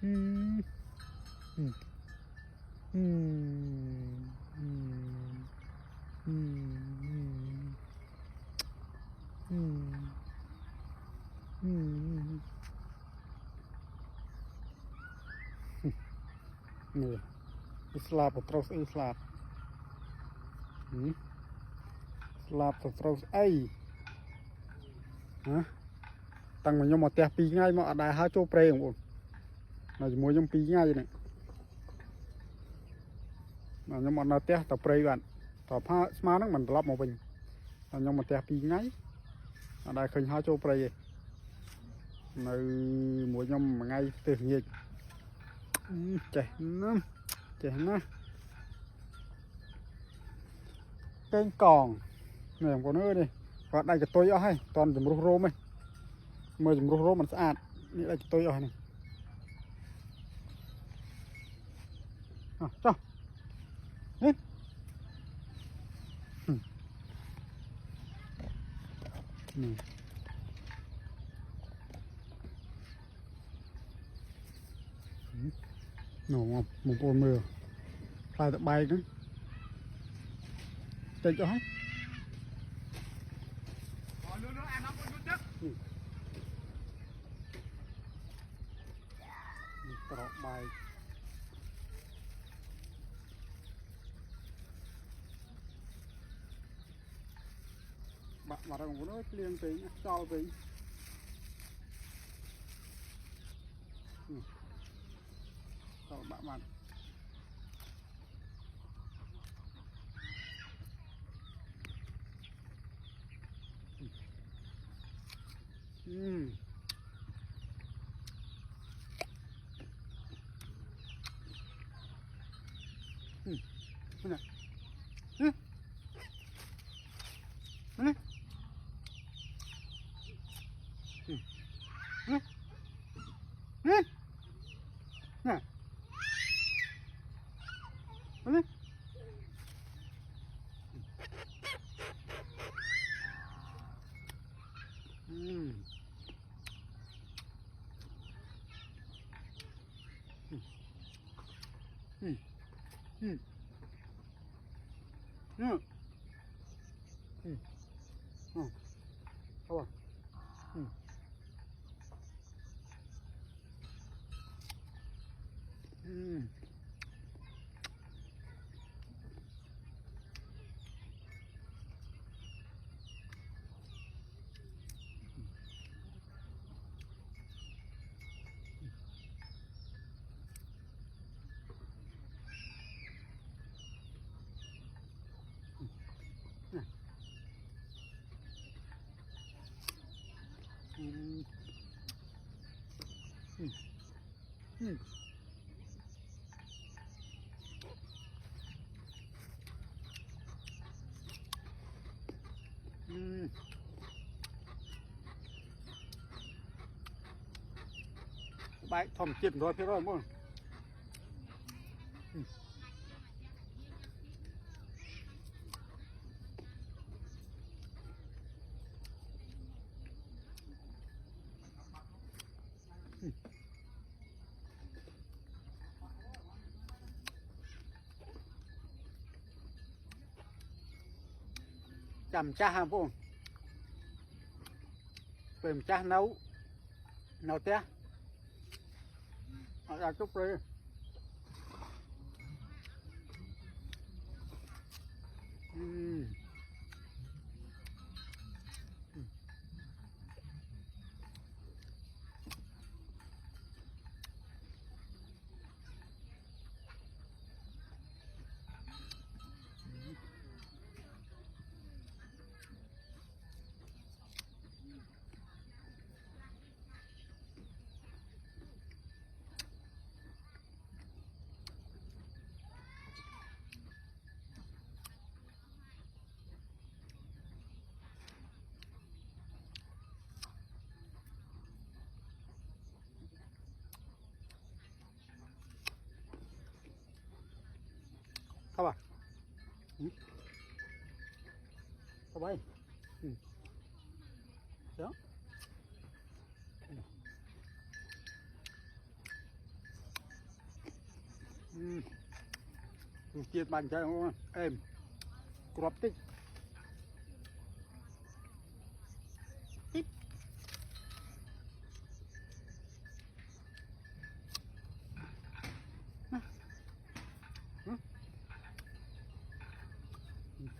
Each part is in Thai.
อืมอืมอืมอืมอืมอืมนี่สลับกับตรอสไอสลับสลับกับตรอสไอฮะตั้งมันยังมาเตะปีง่ายมาได้หาโจเปรย์ของผมน่าจะมวยยังปีง่ายเนี่ยน่าจะมาเตะแต่เปรย์กันต่อผ้าสมาร์นั่งมันรับมาเป็นน่าจะมาเตะปีง่ายได้เคยหาโจเปรย์ในมวยยังมาง่ายเตะเงี้ยเจ๋งนะเจ๋งนะเป็นกล่องเนี่ยผมก็นึกดิก็ได้จะตัวย่อให้ตอนจะมุกโรมไหมเมื่อจะมุกโรมมันสะอาดนี่ได้จะตัวย่อให้นี่จ้านี่นี่หนูมุกโอนมือพลายตะใบนั้นจะจะให้ตรอกใบบะมาเราผมก็เลี้ยงตีเจ้าตีเจ้าบะมันนี่นะนี่นี่นี่นี่นี่นี่เอาวะใบทอมจิตร้อยพี่ร้อยมั้งจำจ้าฮะพวกเป็นจ้าเนาเตี้ยเอาจุ๊บเลยเข้าป่ะเข้าไปเดี๋ยว รสជាតិបាញ់ចឹងអេមក្របតិច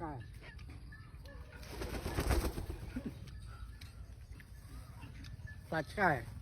កាយសាច់ឆ្កែ